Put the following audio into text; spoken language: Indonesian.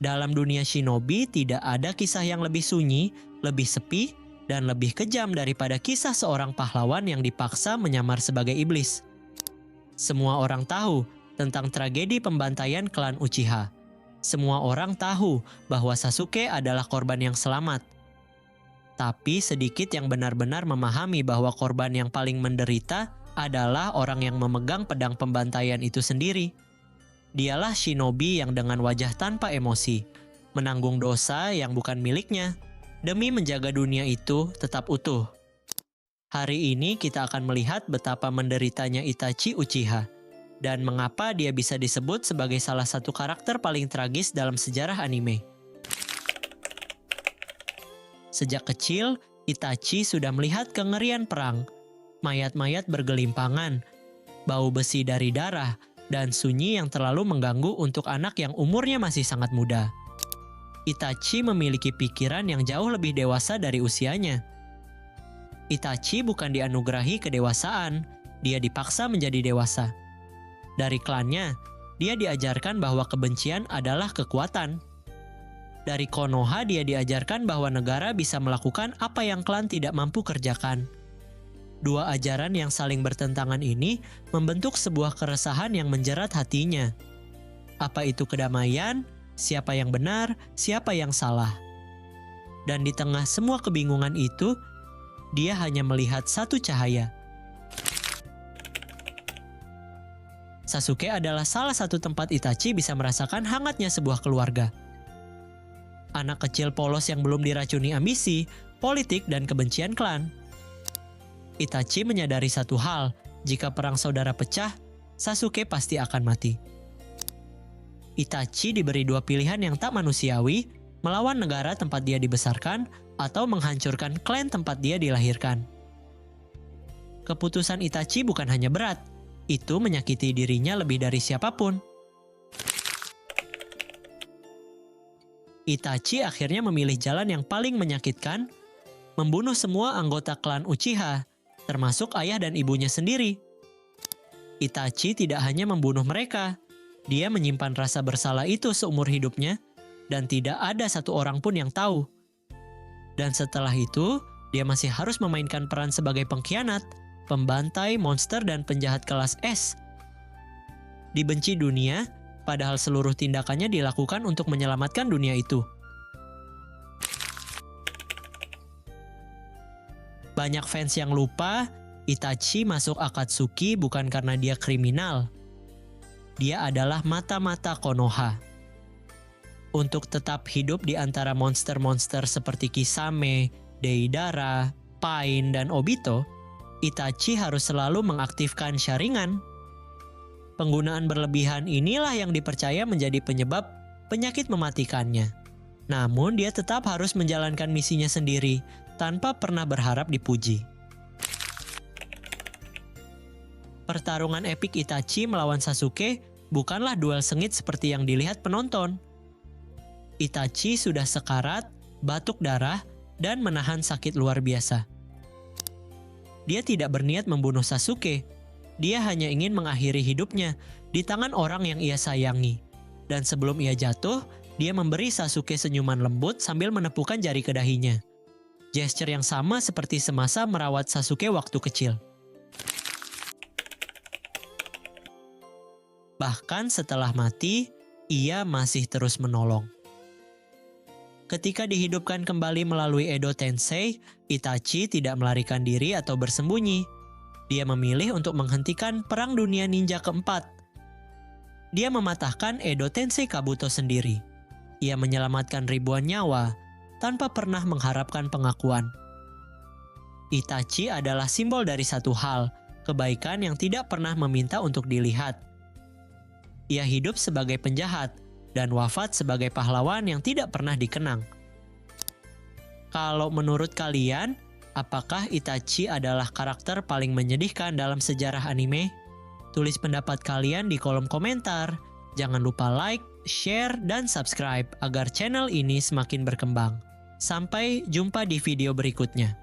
Dalam dunia shinobi tidak ada kisah yang lebih sunyi, lebih sepi, dan lebih kejam daripada kisah seorang pahlawan yang dipaksa menyamar sebagai iblis. Semua orang tahu tentang tragedi pembantaian klan Uchiha. Semua orang tahu bahwa Sasuke adalah korban yang selamat. Tapi sedikit yang benar-benar memahami bahwa korban yang paling menderita adalah orang yang memegang pedang pembantaian itu sendiri. Dialah shinobi yang dengan wajah tanpa emosi, menanggung dosa yang bukan miliknya, demi menjaga dunia itu tetap utuh. Hari ini kita akan melihat betapa menderitanya Itachi Uchiha, dan mengapa dia bisa disebut sebagai salah satu karakter paling tragis dalam sejarah anime. Sejak kecil, Itachi sudah melihat kengerian perang, mayat-mayat bergelimpangan, bau besi dari darah, dan sunyi yang terlalu mengganggu untuk anak yang umurnya masih sangat muda. Itachi memiliki pikiran yang jauh lebih dewasa dari usianya. Itachi bukan dianugerahi kedewasaan, dia dipaksa menjadi dewasa. Dari klannya, dia diajarkan bahwa kebencian adalah kekuatan. Dari Konoha dia diajarkan bahwa negara bisa melakukan apa yang klan tidak mampu kerjakan. Dua ajaran yang saling bertentangan ini membentuk sebuah keresahan yang menjerat hatinya. Apa itu kedamaian? Siapa yang benar? Siapa yang salah? Dan di tengah semua kebingungan itu, dia hanya melihat satu cahaya. Sasuke adalah salah satu tempat Itachi bisa merasakan hangatnya sebuah keluarga. Anak kecil polos yang belum diracuni ambisi, politik, dan kebencian klan. Itachi menyadari satu hal, jika perang saudara pecah, Sasuke pasti akan mati. Itachi diberi dua pilihan yang tak manusiawi, melawan negara tempat dia dibesarkan, atau menghancurkan klan tempat dia dilahirkan. Keputusan Itachi bukan hanya berat, itu menyakiti dirinya lebih dari siapapun. Itachi akhirnya memilih jalan yang paling menyakitkan, membunuh semua anggota klan Uchiha, termasuk ayah dan ibunya sendiri. Itachi tidak hanya membunuh mereka, dia menyimpan rasa bersalah itu seumur hidupnya, dan tidak ada satu orang pun yang tahu. Dan setelah itu, dia masih harus memainkan peran sebagai pengkhianat, pembantai, monster, dan penjahat kelas S. Dibenci dunia, padahal seluruh tindakannya dilakukan untuk menyelamatkan dunia itu. Banyak fans yang lupa, Itachi masuk Akatsuki bukan karena dia kriminal. Dia adalah mata-mata Konoha. Untuk tetap hidup di antara monster-monster seperti Kisame, Deidara, Pain, dan Obito, Itachi harus selalu mengaktifkan Sharingan. Penggunaan berlebihan inilah yang dipercaya menjadi penyebab penyakit mematikannya. Namun dia tetap harus menjalankan misinya sendiri, tanpa pernah berharap dipuji. Pertarungan epik Itachi melawan Sasuke bukanlah duel sengit seperti yang dilihat penonton. Itachi sudah sekarat, batuk darah, dan menahan sakit luar biasa. Dia tidak berniat membunuh Sasuke. Dia hanya ingin mengakhiri hidupnya di tangan orang yang ia sayangi. Dan sebelum ia jatuh, dia memberi Sasuke senyuman lembut sambil menepukkan jari ke dahinya. Gesture yang sama seperti semasa merawat Sasuke waktu kecil. Bahkan setelah mati, ia masih terus menolong. Ketika dihidupkan kembali melalui Edo Tensei, Itachi tidak melarikan diri atau bersembunyi. Dia memilih untuk menghentikan Perang Dunia Ninja keempat. Dia mematahkan Edo Tensei Kabuto sendiri. Ia menyelamatkan ribuan nyawa, tanpa pernah mengharapkan pengakuan. Itachi adalah simbol dari satu hal, kebaikan yang tidak pernah meminta untuk dilihat. Ia hidup sebagai penjahat, dan wafat sebagai pahlawan yang tidak pernah dikenang. Kalau menurut kalian, apakah Itachi adalah karakter paling menyedihkan dalam sejarah anime? Tulis pendapat kalian di kolom komentar. Jangan lupa like, share, dan subscribe agar channel ini semakin berkembang. Sampai jumpa di video berikutnya.